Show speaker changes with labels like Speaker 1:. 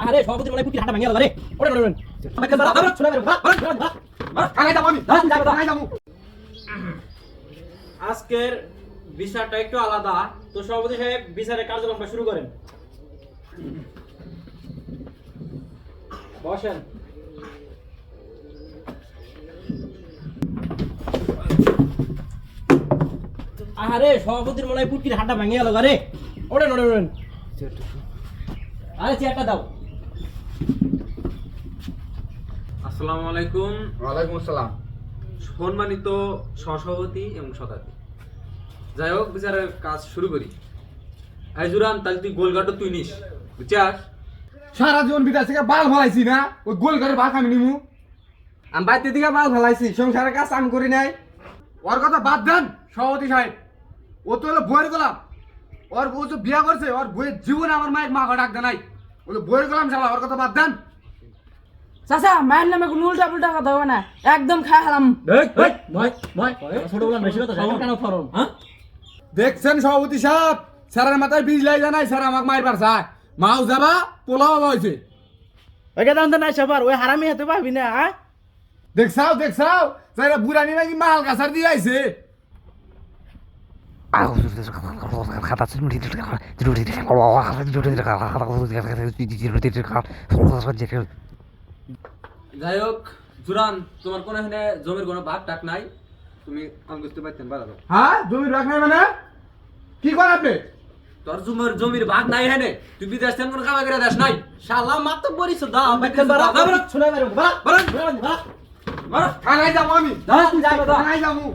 Speaker 1: আরে সভাপতি মনে পুটি হাঁটা ভাঙিয়া গেল রে ওরে ওরে আমাকে দাঁড়া দাঁড়া শুনে বেরো আগে যাবো আমি আগে যাবো
Speaker 2: আজকের বিচারটা একটু আলাদা। তো সভাপতি সাহেব বিচারের কার্যক্রমটা শুরু করেন। বসেন।
Speaker 1: আরে সভাপতির মনে পুটি হাঁটা ভাঙিয়া গেল রে ওরে ওরে ওরে আরে চেয়ারটা দাও।
Speaker 3: আসসালামু আলাইকুম।
Speaker 4: ওয়ালাইকুম আসসালাম।
Speaker 3: সম্মানিত সহসভাপতি এবং শতাব্দী, যাই হোক বিচারের কাজ শুরু করি। আইজুরান তাহলে তুই গোলগাটো তুই নিস, বুঝছাস?
Speaker 4: সারা জীবন বিদেশ থেকে বাল ফলাইছি না, ওই গোল করে বাঘ আমি নিমু। আমি বাইতে দিকে বাল ফলাইছি, সংসারের কাজ আমি করি নাই। ওর কথা বাদ দেন সভাপতি সাহেব, ও তো হলো বইয়ের গোলাম। ওর বউ তো বিয়া করছে, ওর বইয়ের জীবনে আমার মায়ের মা ডাক দেয় নাই। ওই বইয়ের গোলাম শালা, ওর কথা বাদ দেন।
Speaker 5: চাচা মায়ের নামে কোনো উল্টা পুল্টা কথা হবে না, একদম খাই হারাম।
Speaker 1: ছোট বলা বেশি কথা জানো কেন ফরম হ্যাঁ
Speaker 4: দেখছেন সভাপতি সাহেব, স্যারের মাথায় বীজ লাই জানাই, স্যার আমাকে মায়ের পার চায়। মাও যাবা পোলাও হয়েছে।
Speaker 5: ওই কথা তো নাই সবার, ওই হারামি হতে পারবি না।
Speaker 4: দেখছাও যারা বুড়ানি নাকি মাল কাছার দিয়ে আইছে।
Speaker 3: যাই হোক জুরান, তোমার কোনো এখানে জমির কোনো ভাগ টাক নাই, তুমি আমি বুঝতে পারতেন বাড়া।
Speaker 4: হ্যাঁ জমির রাখ নাই মানে কি করেন আপনি?
Speaker 3: তোর জমির ভাগ নাই এখানে, তুই বিদেশ থেকে কোনো কামাই করে দেশ নাই।
Speaker 1: শালা মাত্র বরিস দাও আমাকে দাঁড়া শুনে বেরো
Speaker 4: থানায় যাবো আমি,
Speaker 1: দাঁড়া তুই যাবে
Speaker 4: থানায় যাবো।